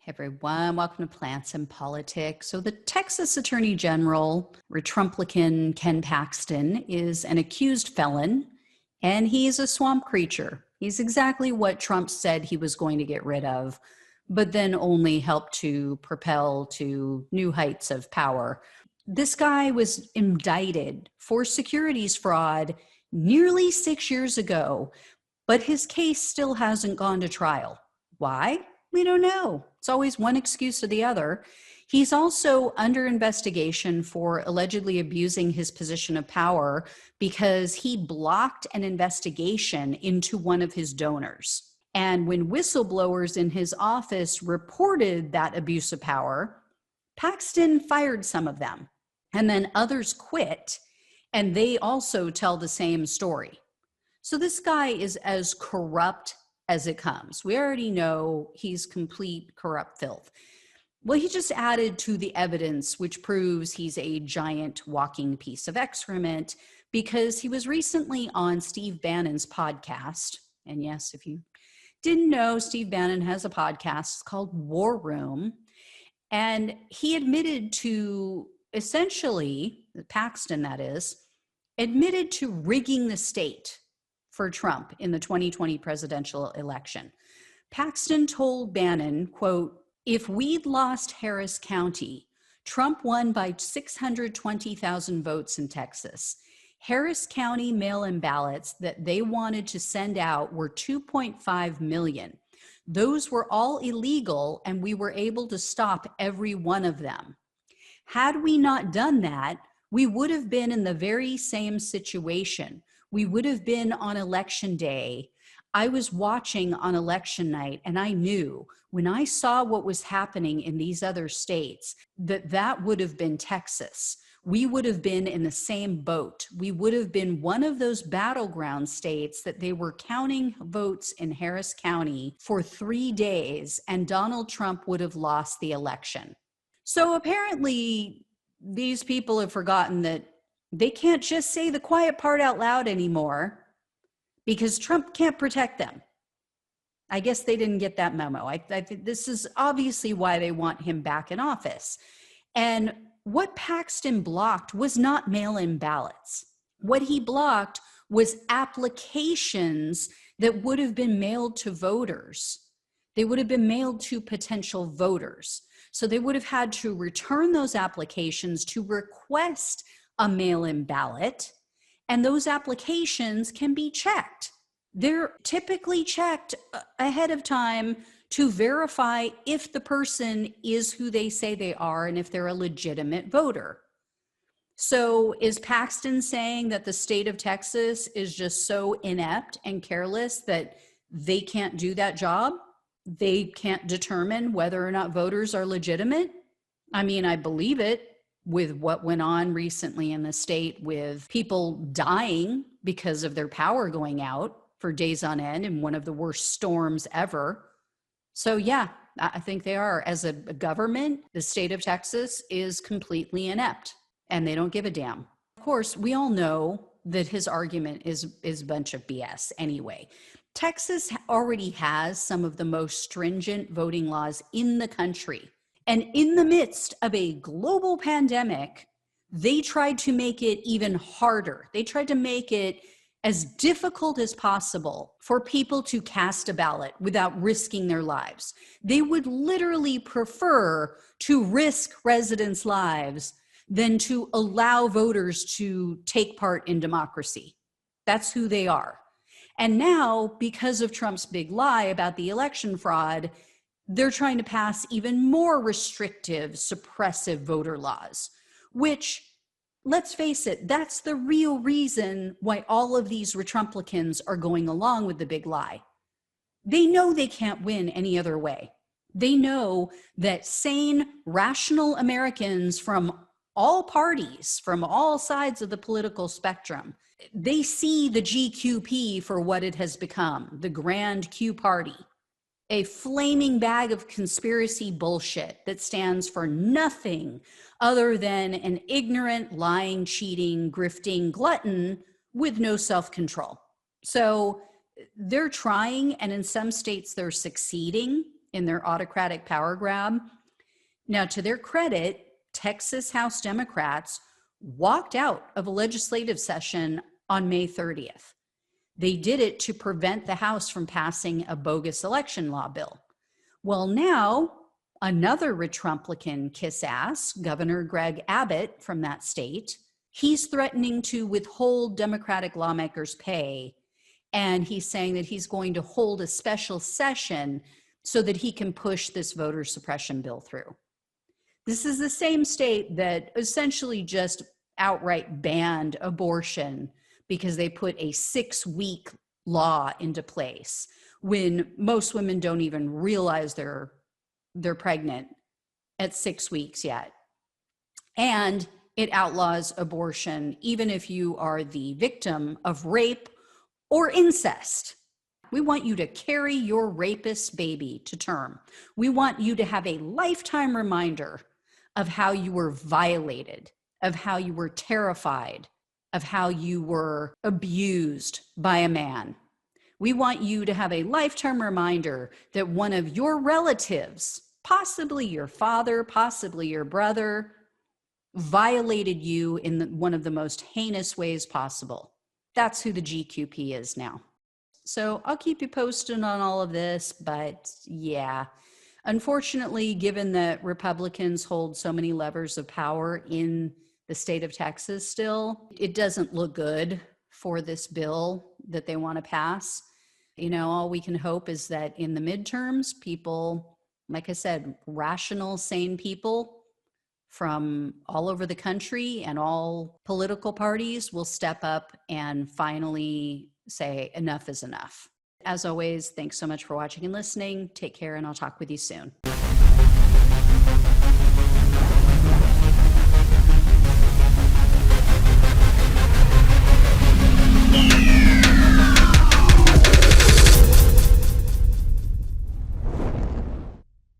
Hey everyone, welcome to Plants and Politics. So the Texas Attorney General, Republican Ken Paxton, is an accused felon, and he's a swamp creature. He's exactly what Trump said he was going to get rid of, but then only helped to propel to new heights of power. This guy was indicted for securities fraud nearly 6 years ago, but his case still hasn't gone to trial. Why? We don't know. It's always one excuse or the other. He's also under investigation for allegedly abusing his position of power because he blocked an investigation into one of his donors. And when whistleblowers in his office reported that abuse of power, Paxton fired some of them. And then others quit, and they also tell the same story. So this guy is as corrupt as it comes. We already know he's complete corrupt filth. Well, he just added to the evidence, which proves he's a giant walking piece of excrement, because he was recently on Steve Bannon's podcast. And yes, if you didn't know, Steve Bannon has a podcast called War Room. And he admitted to essentially, Paxton that is, admitted to rigging the state for Trump in the 2020 presidential election. Paxton told Bannon, quote, "If we'd lost Harris County, Trump won by 620,000 votes in Texas. Harris County mail-in ballots that they wanted to send out were 2.5 million. Those were all illegal, and we were able to stop every one of them. Had we not done that, we would have been in the very same situation. We would have been on election day. I was watching on election night, and I knew when I saw what was happening in these other states, that would have been Texas. We would have been in the same boat. We would have been one of those battleground states that they were counting votes in Harris County for 3 days, and Donald Trump would have lost the election." So apparently these people have forgotten that they can't just say the quiet part out loud anymore because Trump can't protect them. I guess they didn't get that memo. I think this is obviously why they want him back in office. And what Paxton blocked was not mail-in ballots. What he blocked was applications that would have been mailed to voters. They would have been mailed to potential voters. So they would have had to return those applications to request a mail-in ballot, and those applications can be checked. They're typically checked ahead of time to verify if the person is who they say they are and if they're a legitimate voter. So is Paxton saying that the state of Texas is just so inept and careless that they can't do that job? They can't determine whether or not voters are legitimate? I mean, I believe it with what went on recently in the state with people dying because of their power going out for days on end in one of the worst storms ever. So yeah, I think they are. As a government, the state of Texas is completely inept and they don't give a damn. Of course, we all know that his argument is a bunch of BS anyway. Texas already has some of the most stringent voting laws in the country. And in the midst of a global pandemic, they tried to make it even harder. They tried to make it as difficult as possible for people to cast a ballot without risking their lives. They would literally prefer to risk residents' lives than to allow voters to take part in democracy. That's who they are. And now, because of Trump's big lie about the election fraud, they're trying to pass even more restrictive, suppressive voter laws, which, let's face it, that's the real reason why all of these Retrumplicans are going along with the big lie. They know they can't win any other way. They know that sane, rational Americans from all parties, from all sides of the political spectrum, they see the GQP for what it has become, the Grand Q Party. A flaming bag of conspiracy bullshit that stands for nothing other than an ignorant, lying, cheating, grifting glutton with no self-control. So they're trying, and in some states they're succeeding in their autocratic power grab. Now, to their credit, Texas House Democrats walked out of a legislative session on May 30th. They did it to prevent the House from passing a bogus election law bill. Well, now another Retrumplican kiss ass, Governor Greg Abbott from that state, he's threatening to withhold Democratic lawmakers' pay. And he's saying that he's going to hold a special session so that he can push this voter suppression bill through. This is the same state that essentially just outright banned abortion because they put a 6-week law into place when most women don't even realize they're pregnant at 6 weeks yet. And it outlaws abortion even if you are the victim of rape or incest. We want you to carry your rapist baby to term. We want you to have a lifetime reminder of how you were violated, of how you were terrified, of how you were abused by a man. We want you to have a lifetime reminder that one of your relatives, possibly your father, possibly your brother, violated you in one of the most heinous ways possible. That's who the GQP is now. So I'll keep you posted on all of this, but yeah, unfortunately, given that Republicans hold so many levers of power in the state of Texas still, it doesn't look good for this bill that they want to pass. You know, all we can hope is that in the midterms, people, like I said, rational, sane people from all over the country and all political parties will step up and finally say enough is enough. As always, thanks so much for watching and listening. Take care, and I'll talk with you soon.